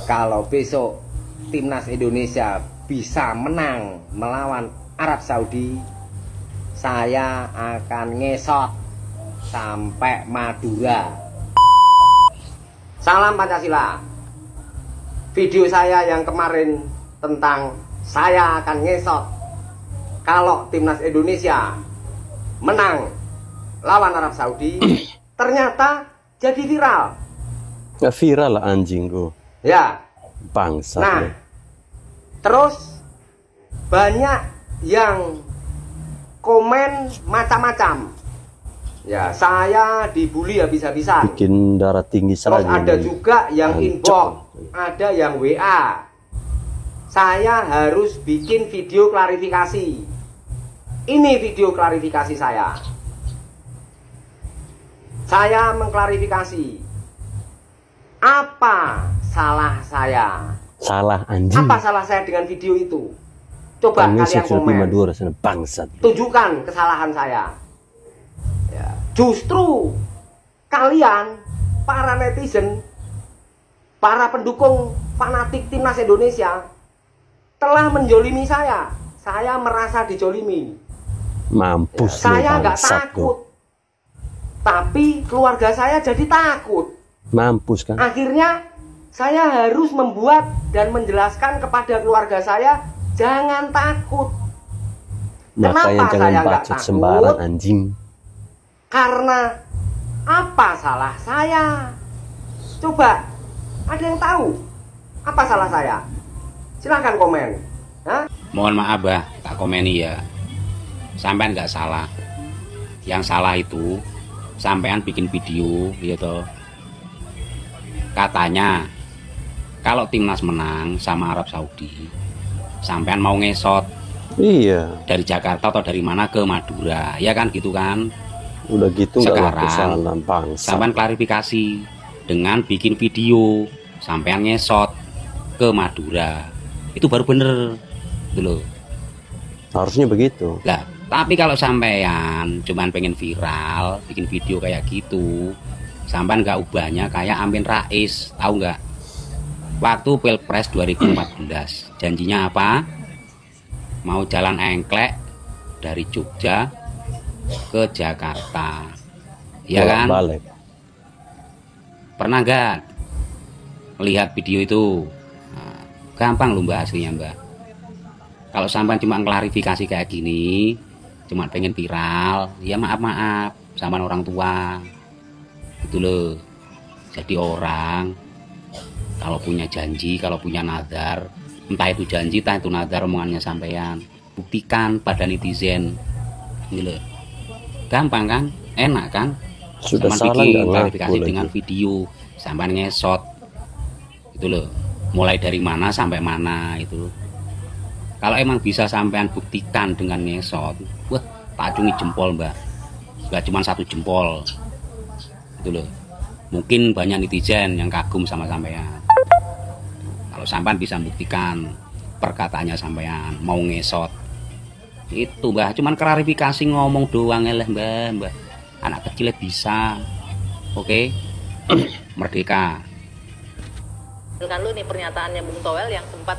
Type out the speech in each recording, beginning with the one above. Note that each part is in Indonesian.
Kalau besok timnas Indonesia bisa menang melawan Arab Saudi, saya akan ngesot sampai Madura. Salam Pancasila. Video saya yang kemarin tentang saya akan ngesot kalau timnas Indonesia menang lawan Arab Saudi ternyata jadi viral. Ya viral lah anjingku. Ya. Bangsa. Nah, terus banyak yang komen macam-macam. Ya, saya dibully habis-habisan. Bikin darah tinggi saja. Terus ada juga yang inbox, ada yang WA. Saya harus bikin video klarifikasi. Ini video klarifikasi saya. Saya mengklarifikasi. Apa salah saya? Salah anjing. Apa salah saya dengan video itu? Coba kalian komen. Bangsat. Tunjukkan kesalahan saya. Ya. Justru kalian, para netizen, para pendukung fanatik timnas Indonesia telah menjolimi saya. Saya merasa dijolimi. Mampus. Saya nggak takut. Tapi keluarga saya jadi takut. Mampus kan? Akhirnya saya harus membuat dan menjelaskan kepada keluarga saya, jangan takut. Makanya Kenapa jangan saya nggak bacot takut? sembarang anjing. Karena apa salah saya? Coba, ada yang tahu apa salah saya? Silahkan komen. Hah? Mohon maaf bah, tak komeni ya. Sampean nggak salah. Yang salah itu sampean bikin video, gitu. Katanya kalau timnas menang sama Arab Saudi, sampean mau ngesot. Iya. Dari Jakarta atau dari mana ke Madura, ya kan gitu kan? Udah gitu. Sekarang bangsa. sampean klarifikasi dengan bikin video, sampean ngesot ke Madura. Itu baru bener, dulu. Harusnya begitu. Lah, tapi kalau sampean cuman pengen viral, bikin video kayak gitu, sampean nggak ubahnya kayak Amin Rais, tahu nggak? Waktu Pilpres 2014, janjinya apa? Mau jalan engklek dari Jogja ke Jakarta, ya kan? Balik. Pernah nggak lihat video itu? Nah, gampang loh mbak, aslinya mbak. Kalau sampean cuma klarifikasi kayak gini, cuma pengen viral, ya maaf sama orang tua. Itu loh. Jadi orang kalau punya janji, kalau punya nadar, entah itu janji, entah itu nadar, omongannya sampean, buktikan pada netizen. Ini loh. Gampang kan? Enak kan? Sudah sampean salah bikin klarifikasi lagi dengan video, sampean ngesot. Itu loh. Mulai dari mana sampai mana itu. Kalau emang bisa sampean buktikan dengan ngesot, wah, tak acungi jempol mbak. Gak cuma satu jempol. Itu loh. Mungkin banyak netizen yang kagum sama sampean. Kalau sampean bisa buktikan perkataannya sampean mau ngesot, itu mbak, cuman klarifikasi ngomong doang eleh mbak. Anak kecilnya bisa. Oke. Merdeka. Kan lu nih pernyataannya Bung Toel yang sempat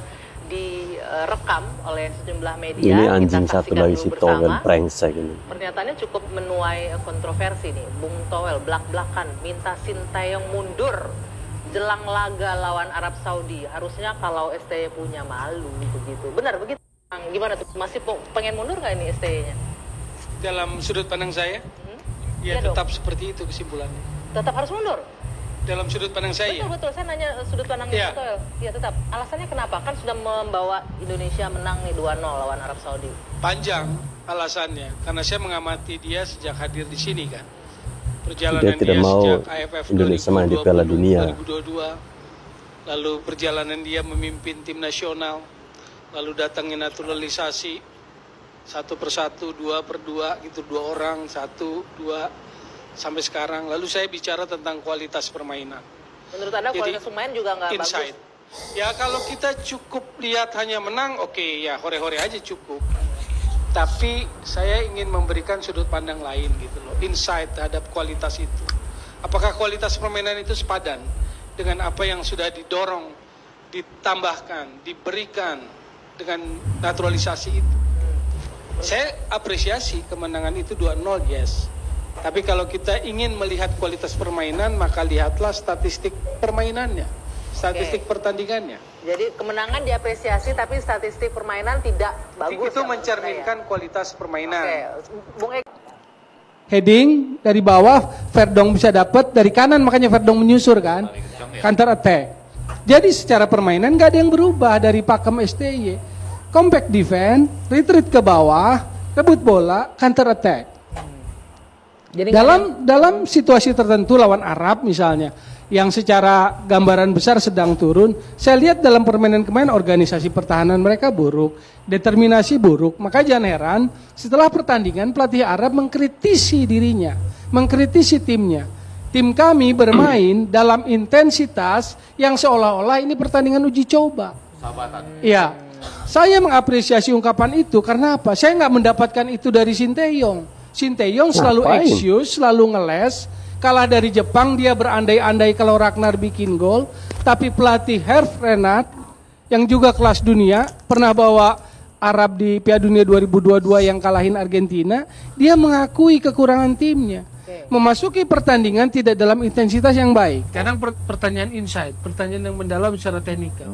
direkam oleh sejumlah media. Ini anjing satu lagi si Toel brengsek ini. Pernyataannya cukup menuai kontroversi nih. Bung Toel blak-blakan minta Sintayong mundur jelang laga lawan Arab Saudi. Harusnya kalau STY punya malu begitu. Benar begitu? Gimana tuh? Masih pengen mundur nggak ini STY-nya? Dalam sudut pandang saya, ya tetap seperti itu kesimpulannya. Tetap harus mundur? Dalam sudut pandang saya. Betul, saya nanya sudut pandangnya Bung Toel. Ya tetap. Alasannya kenapa? Kan sudah membawa Indonesia menang nih 2-0 lawan Arab Saudi. Panjang alasannya, karena saya mengamati dia sejak hadir di sini kan. Perjalanan dia tidak mau sejak AFF Indonesia main di Piala Dunia 2022, lalu perjalanan dia memimpin tim nasional, lalu datangnya naturalisasi 1 per 1, 2 per 2 gitu, 2 orang, 1, 2 sampai sekarang. Lalu saya bicara tentang kualitas permainan. Menurut Anda kualitas pemain juga nggak bagus? Ya kalau kita cukup lihat hanya menang, oke, ya hore-hore aja cukup. Tapi saya ingin memberikan sudut pandang lain gitu loh, insight terhadap kualitas itu. Apakah kualitas permainan itu sepadan dengan apa yang sudah didorong ditambahkan, diberikan dengan naturalisasi itu. Saya apresiasi kemenangan itu 2-0, yes. Tapi kalau kita ingin melihat kualitas permainan, maka lihatlah statistik permainannya, statistik pertandingannya. Jadi kemenangan diapresiasi, tapi statistik permainan tidak bagus. Itu mencerminkan kualitas permainan. Bung Eko. Heading dari bawah, Verdong bisa dapat dari kanan, makanya Verdong menyusur kan, counter attack. Jadi secara permainan nggak ada yang berubah dari pakem STY. Compact defense, retreat ke bawah, rebut bola, counter attack. Jadi Dalam situasi tertentu lawan Arab misalnya, yang secara gambaran besar sedang turun, saya lihat dalam permainan kemarin organisasi pertahanan mereka buruk, determinasi buruk. Maka jangan heran setelah pertandingan pelatih Arab mengkritisi dirinya, mengkritisi timnya. Tim kami bermain dalam intensitas yang seolah-olah ini pertandingan uji coba. Iya, saya mengapresiasi ungkapan itu karena apa? Saya nggak mendapatkan itu dari Sinteyong. Sinteyong selalu excuse, selalu ngeles. Kalah dari Jepang dia berandai-andai kalau Ragnar bikin gol. Tapi pelatih Herve Renard yang juga kelas dunia, pernah bawa Arab di Piala Dunia 2022 yang kalahin Argentina, dia mengakui kekurangan timnya. Memasuki pertandingan tidak dalam intensitas yang baik. Kadang pertanyaan insight, pertanyaan yang mendalam secara teknikal.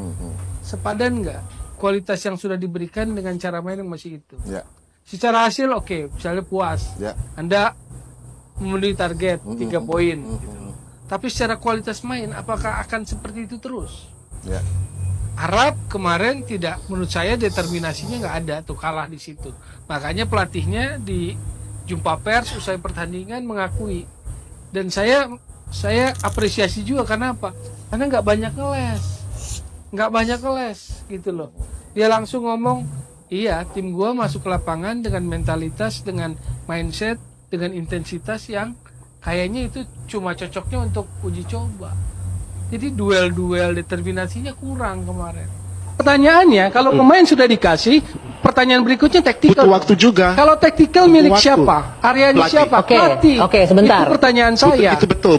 Sepadan nggak kualitas yang sudah diberikan dengan cara main yang masih itu? Ya. Secara hasil oke, misalnya puas. Ya. Anda memenuhi target 3 poin. Gitu. Tapi secara kualitas main, apakah akan seperti itu terus? Ya. Arab kemarin tidak, menurut saya determinasinya nggak ada tuh, kalah di situ. Makanya pelatihnya di jumpa pers usai pertandingan mengakui. Dan saya apresiasi juga karena apa? Karena nggak banyak ngeles, gitu loh. Dia langsung ngomong, iya tim gua masuk ke lapangan dengan mentalitas, dengan mindset, dengan intensitas yang kayaknya itu cuma cocoknya untuk uji coba. Jadi duel-duel determinasinya kurang kemarin. Pertanyaannya, kalau pemain sudah dikasih, pertanyaan berikutnya taktikal. Butuh waktu juga. Kalau taktikal milik Waktu. siapa? Aryani siapa? Pelatih. Oke, sebentar. Itu pertanyaan saya. Itu betul,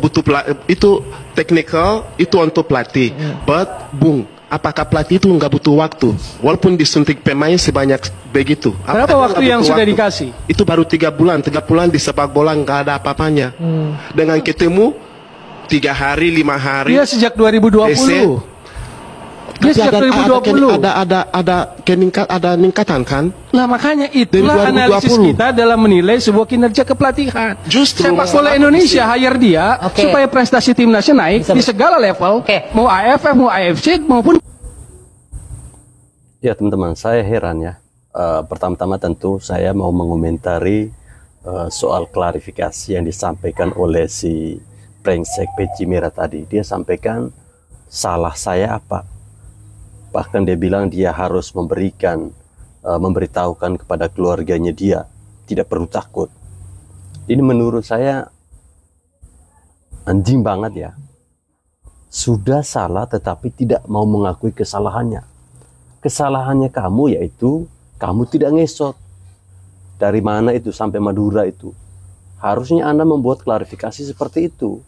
itu technical, itu untuk pelatih. But, Bung, apakah pelatih itu nggak butuh waktu? Walaupun disuntik pemain sebanyak begitu. Berapa waktu yang sudah dikasih? Itu baru 3 bulan. 3 bulan di sepak bola nggak ada apa-apanya. Dengan ketemu 3 hari, 5 hari. Dia sejak 2020. Dia sejak 2020. Ada peningkatan kan? Lah makanya itulah Dari 2020. analisis kita dalam menilai sebuah kinerja kepelatihan. Justru sepak bola Indonesia hire dia supaya prestasi timnasnya naik di segala level, mau AFF, mau AFC maupun. Ya teman-teman, saya heran ya. Pertama-tama tentu saya mau mengomentari soal klarifikasi yang disampaikan oleh si brengsek peci merah tadi. Dia sampaikan salah saya apa? Bahkan dia bilang dia harus memberitahukan kepada keluarganya dia, tidak perlu takut. Ini menurut saya anjing banget ya. Sudah salah tetapi tidak mau mengakui kesalahannya. Kesalahannya kamu yaitu kamu tidak ngesot. Dari mana itu sampai Madura itu? Harusnya Anda membuat klarifikasi seperti itu.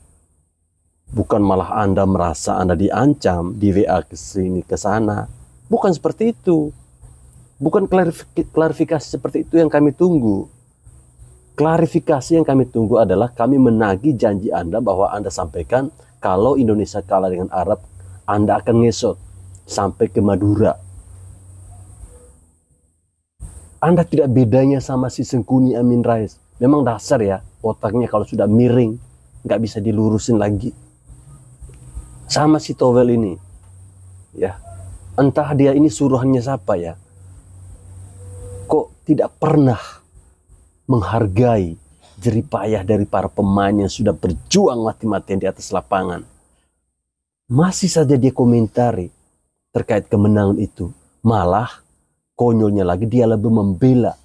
Bukan malah Anda merasa Anda diancam, di WA ke sini ke sana. Bukan seperti itu. Bukan klarifikasi seperti itu yang kami tunggu. Klarifikasi yang kami tunggu adalah kami menagih janji Anda bahwa Anda sampaikan kalau Indonesia kalah dengan Arab, Anda akan ngesot sampai ke Madura. Anda tidak bedanya sama si Sengkuni Amin Rais. Memang dasar ya, otaknya kalau sudah miring, nggak bisa dilurusin lagi. Sama si Towel ini, ya, entah dia ini suruhannya siapa ya, kok tidak pernah menghargai jeripayah dari para pemain yang sudah berjuang mati-matian di atas lapangan. Masih saja dia komentari terkait kemenangan itu, malah konyolnya lagi dia lebih membela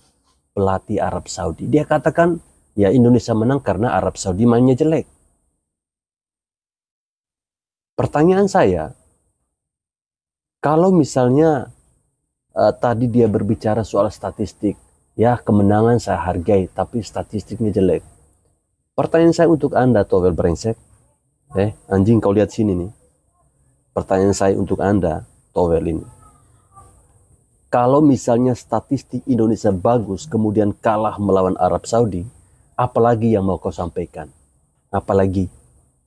pelatih Arab Saudi. Dia katakan ya Indonesia menang karena Arab Saudi mainnya jelek. Pertanyaan saya, kalau misalnya tadi dia berbicara soal statistik, ya kemenangan saya hargai, tapi statistiknya jelek. Pertanyaan saya untuk Anda, Towel brengsek, anjing kau lihat sini nih. Pertanyaan saya untuk Anda, Towel ini. Kalau misalnya statistik Indonesia bagus kemudian kalah melawan Arab Saudi, apalagi yang mau kau sampaikan? Apalagi?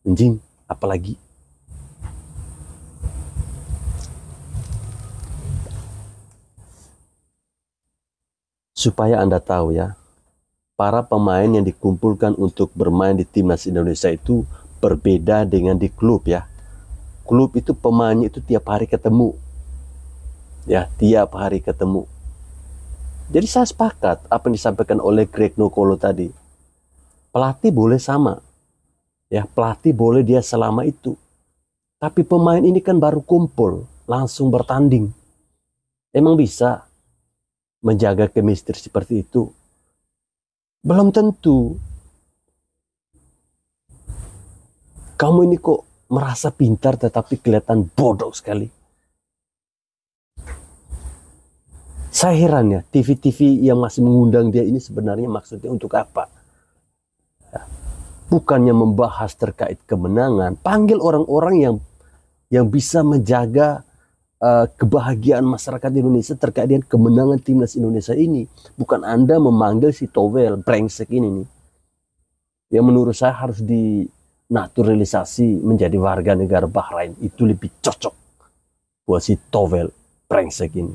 Anjing, apalagi? Supaya Anda tahu ya, para pemain yang dikumpulkan untuk bermain di timnas Indonesia itu berbeda dengan di klub ya. Klub itu pemainnya itu tiap hari ketemu. Ya, tiap hari ketemu. Jadi saya sepakat apa yang disampaikan oleh Greg Nokolo tadi. Pelatih boleh sama. Ya, pelatih boleh dia selama itu. Tapi pemain ini kan baru kumpul, langsung bertanding. Emang bisa menjaga chemistry seperti itu? Belum tentu. Kamu ini kok merasa pintar tetapi kelihatan bodoh sekali. Saya heran ya, TV-TV yang masih mengundang dia ini sebenarnya maksudnya untuk apa? Bukannya membahas terkait kemenangan, panggil orang-orang yang bisa menjaga kebahagiaan masyarakat Indonesia terkait dengan kemenangan timnas Indonesia ini. Bukan Anda memanggil si Towel brengsek ini nih. Yang menurut saya harus dinaturalisasi menjadi warga negara Bahrain. Itu lebih cocok buat si Towel brengsek ini.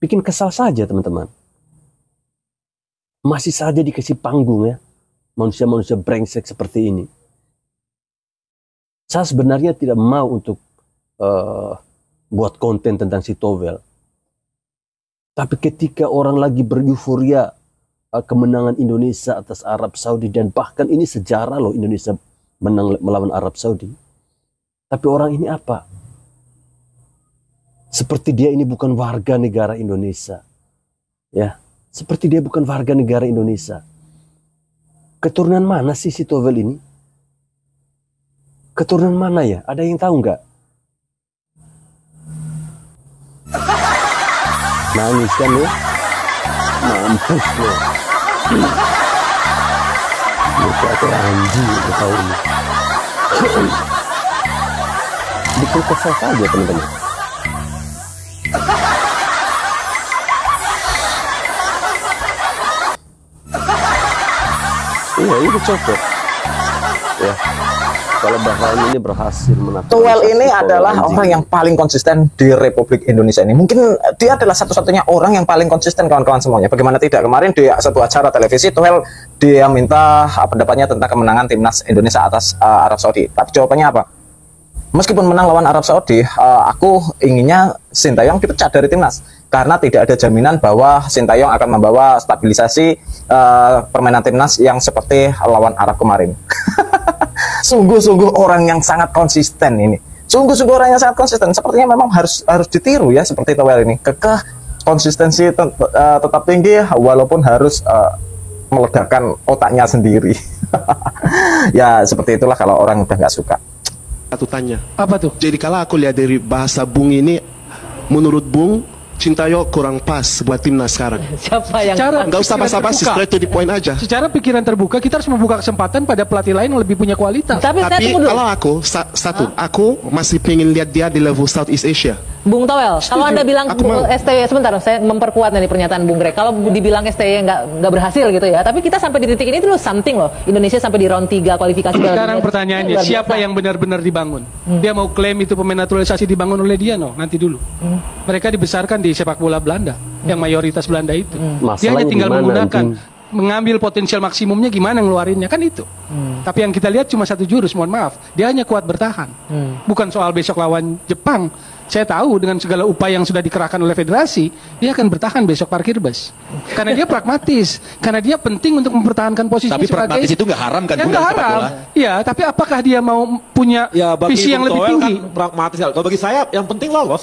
Bikin kesal saja teman-teman. Masih saja dikasih panggung ya. Manusia-manusia brengsek seperti ini. Saya sebenarnya tidak mau untuk buat konten tentang si Towel. Tapi ketika orang lagi beryuforia kemenangan Indonesia atas Arab Saudi, dan bahkan ini sejarah loh Indonesia menang melawan Arab Saudi. Tapi orang ini apa? Seperti dia ini bukan warga negara Indonesia. Ya, seperti dia bukan warga negara Indonesia. Keturunan mana sih si Towel ini? Keturunan mana ya? Ada yang tahu nggak? Nangis kan lo? Mampus lo. Muka kayak anjing lo tahu ini. Bikin kesal saja teman-teman. Iya, ini cocok. Ya. Kalau Bahrain ini berhasil menaklukkan Towel ini adalah orang yang paling konsisten di Republik Indonesia ini. Mungkin dia adalah satu-satunya orang yang paling konsisten, kawan-kawan semuanya. Bagaimana tidak? Kemarin di satu acara televisi, Towel dia minta pendapatnya tentang kemenangan timnas Indonesia atas Arab Saudi. Tapi jawabannya apa? Meskipun menang lawan Arab Saudi, aku inginnya Sintayong dipecat dari timnas. Karena tidak ada jaminan bahwa Sintayong akan membawa stabilisasi permainan timnas yang seperti lawan Arab kemarin. Sungguh-sungguh orang yang sangat konsisten ini. Sungguh-sungguh orang yang sangat konsisten. Sepertinya memang harus ditiru ya seperti Towel ini. Kekeh, konsistensi tetap tinggi walaupun harus meledakkan otaknya sendiri. Ya seperti itulah kalau orang udah nggak suka. Satu tanya. Apa tuh? Jadi kalau aku lihat dari bahasa Bung ini, menurut Bung, Sintayong kurang pas buat timnas sekarang. Siapa yang Nggak usah basa-basi, straight to the point aja. Secara pikiran terbuka, kita harus membuka kesempatan pada pelatih lain yang lebih punya kualitas. Tapi saya Tapi tunggu dulu. kalau aku, aku masih pengen lihat dia di level Southeast Asia. Bung Towel, kalau Anda bilang Aku mau. STY, sebentar, saya memperkuat nih pernyataan Bung Greg. Kalau dibilang STY nggak berhasil gitu ya, tapi kita sampai di titik ini dulu something loh. Indonesia sampai di round 3 kualifikasi. Sekarang pertanyaannya, siapa yang benar-benar dibangun? Dia mau klaim itu pemain naturalisasi dibangun oleh dia, no? Nanti dulu. Mereka dibesarkan di sepak bola Belanda, yang mayoritas Belanda itu. Dia hanya Masalahnya tinggal di mana, menggunakan, anjing? mengambil potensial maksimumnya gimana ngeluarinnya, kan itu. Tapi yang kita lihat cuma satu jurus, mohon maaf. Dia hanya kuat bertahan. Bukan soal besok lawan Jepang. Saya tahu dengan segala upaya yang sudah dikerahkan oleh federasi, dia akan bertahan besok parkir bus. Karena dia pragmatis, karena dia penting untuk mempertahankan posisi Tapi sebagai... pragmatis itu nggak haram kan? Ya, Bung, nggak dalam sepak haram. bola? Iya, tapi apakah dia mau punya Ya bagi visi yang Bung lebih Towel tinggi? kan pragmatis. Kalau bagi saya yang penting lolos.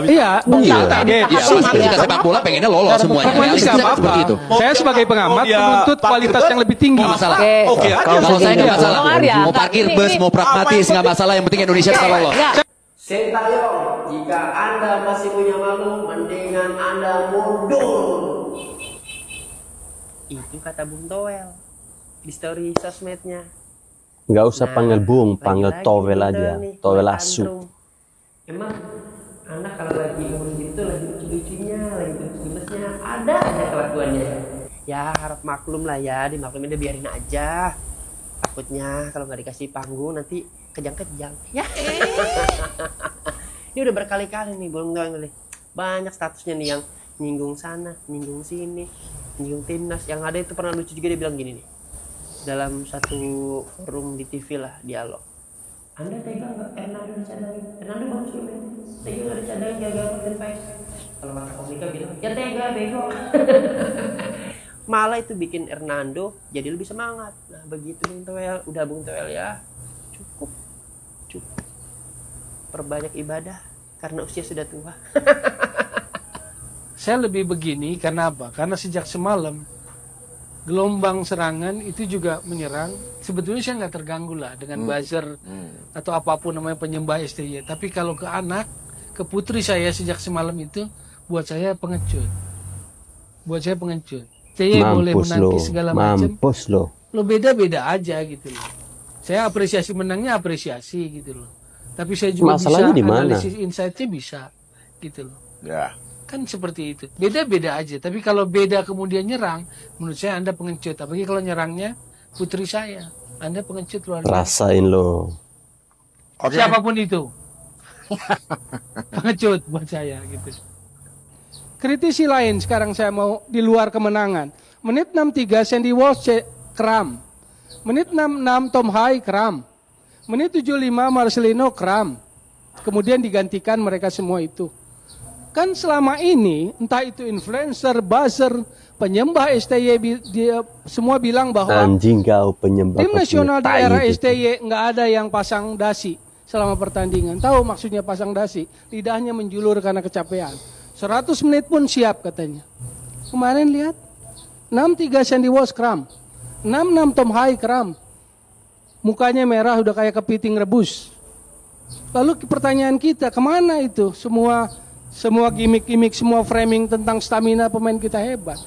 Iya, mungkin. Ya, pasti kita sepak bola pengennya lolos semuanya. Pragmatis nggak apa-apa. Seperti itu. Saya sebagai pengamat dia menuntut parkir kualitas bus, yang lebih tinggi. nggak masalah. Oke. Kalau saya nggak masalah. Bang Arya, Mau parkir ini- bus, mau pragmatis nggak masalah. Yang penting Indonesia bisa lolos. Nggak. Sintayong, jika Anda masih punya malu, mendingan Anda mundur. Itu kata Bung Towel di story sosmednya. Nggak usah panggil Bung, panggil lagi-lagi Towel pinter aja. nih, Towel buat asu. tantrum. Emang Anak kalau lagi umur gitu lagi lucu-lucunya, lagi gemes-gemesnya, ada aja kelakuannya. Ya harap maklum lah ya, dimaklumin, udah biarin aja. Takutnya kalau nggak dikasih panggung nanti kejang-kejang. Ya. Ini udah berkali-kali nih belum tahu nih. Banyak statusnya nih yang nyinggung sana, nyinggung sini, nyinggung timnas. Yang ada itu pernah lucu juga, dia bilang gini nih. Dalam satu forum di TV lah, dialog. Anda tega nggak Hernando dicadangin? Hernando bagus juga main. Tega nggak dicadangin gagal konten Pais? Kalau kata komika bilang, ya tega bego. Malah itu bikin Hernando jadi lebih semangat. Nah begitu Bung Toel, udah Bung Toel ya, cukup. Perbanyak ibadah karena usia sudah tua. Saya lebih begini karena apa? Karena sejak semalam gelombang serangan itu juga menyerang. Sebetulnya saya nggak terganggu lah dengan buzzer atau apapun namanya penyembah STY. Tapi kalau ke anak, ke putri saya sejak semalam itu buat saya pengecut. STY boleh menanti segala macam. Mampus lo. Lo beda-beda aja gitu loh. Saya apresiasi menangnya apresiasi gitu loh. Tapi saya juga Masalahnya bisa dimana? analisis insight-nya bisa gitu loh. Ya. Kan seperti itu. Beda-beda aja. Tapi kalau beda kemudian nyerang, menurut saya Anda pengecut. Apalagi kalau nyerangnya putri saya. Anda pengecut luar biasa. Rasain lo. Siapapun itu. Pengecut buat saya gitu. Kritisi lain sekarang saya mau di luar kemenangan. Menit 63 Sandy Walsh kram. Menit 66 Tom Hai kram. Menit 75 Marcelino kram. Kemudian digantikan mereka semua itu. Kan selama ini entah itu influencer, buzzer, penyembah STY dia semua bilang bahwa Anjing kau penyembah. tim nasional di tai era gitu. STY nggak ada yang pasang dasi selama pertandingan. Tahu maksudnya pasang dasi? Lidahnya menjulur karena kecapean. 100 menit pun siap katanya. Kemarin lihat 63 Sandy Walsh kram, 66 Tom Hai kram. Mukanya merah udah kayak kepiting rebus. Lalu pertanyaan kita, kemana itu semua gimmick-gimmick, semua framing tentang stamina pemain kita hebat?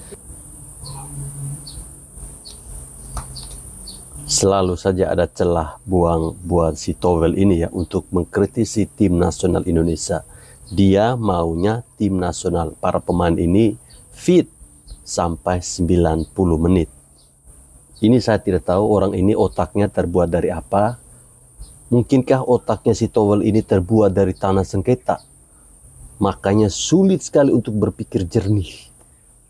Selalu saja ada celah buang buat si Towel ini ya untuk mengkritisi tim nasional Indonesia. Dia maunya tim nasional para pemain ini fit sampai 90 menit. Ini saya tidak tahu orang ini otaknya terbuat dari apa. Mungkinkah otaknya si Towel ini terbuat dari tanah sengketa? Makanya sulit sekali untuk berpikir jernih.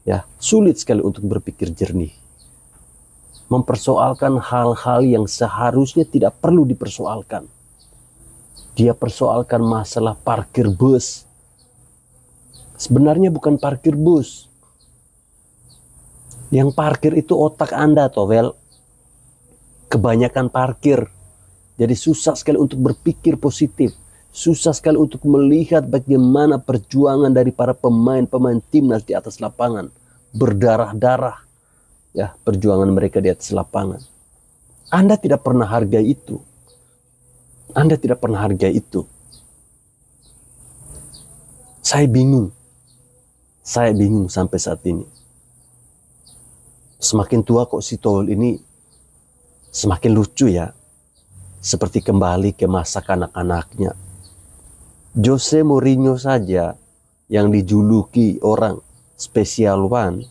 Ya, sulit sekali untuk berpikir jernih. Mempersoalkan hal-hal yang seharusnya tidak perlu dipersoalkan. Dia persoalkan masalah parkir bus. Sebenarnya bukan parkir bus. Yang parkir itu otak Anda, Towel. Kebanyakan parkir. Jadi susah sekali untuk berpikir positif. Susah sekali untuk melihat bagaimana perjuangan dari para pemain-pemain timnas di atas lapangan. Berdarah-darah. Ya, perjuangan mereka di atas lapangan. Anda tidak pernah hargai itu. Anda tidak pernah hargai itu. Saya bingung. Saya bingung sampai saat ini. Semakin tua kok si Towel ini semakin lucu ya. Seperti kembali ke masa kanak-kanaknya. Jose Mourinho saja yang dijuluki orang special one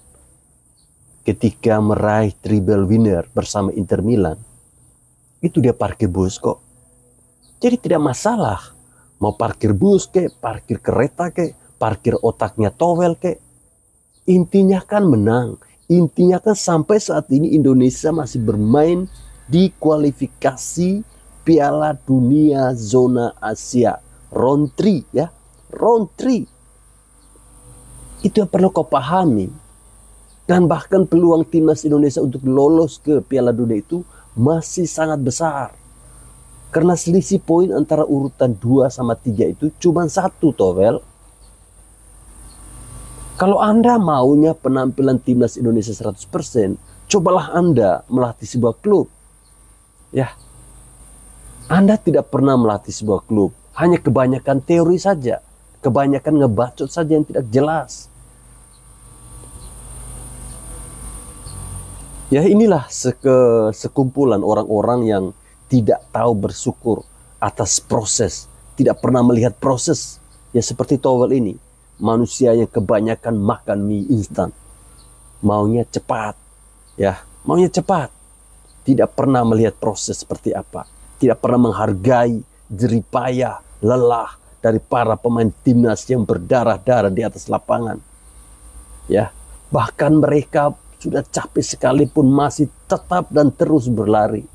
ketika meraih treble winner bersama Inter Milan, itu dia parkir bus kok. Jadi tidak masalah mau parkir bus kek, parkir kereta kek, parkir otaknya Towel kek. Intinya kan menang. Intinya kan sampai saat ini Indonesia masih bermain di kualifikasi Piala Dunia Zona Asia. Round 3 ya, round 3. Itu yang perlu kau pahami. Dan bahkan peluang timnas Indonesia untuk lolos ke Piala Dunia itu masih sangat besar. Karena selisih poin antara urutan 2 sama 3 itu cuma 1, Towel. Kalau Anda maunya penampilan timnas Indonesia 100%, cobalah Anda melatih sebuah klub. Ya, Anda tidak pernah melatih sebuah klub. Hanya kebanyakan teori saja. Kebanyakan ngebacot saja yang tidak jelas. Ya inilah sekumpulan orang-orang yang tidak tahu bersyukur atas proses. Tidak pernah melihat proses Ya seperti Towel ini, manusia yang kebanyakan makan mie instan. Maunya cepat, ya, maunya cepat. Tidak pernah melihat proses seperti apa. Tidak pernah menghargai jerih payah, lelah dari para pemain timnas yang berdarah-darah di atas lapangan. Ya, bahkan mereka sudah capek sekalipun masih tetap dan terus berlari.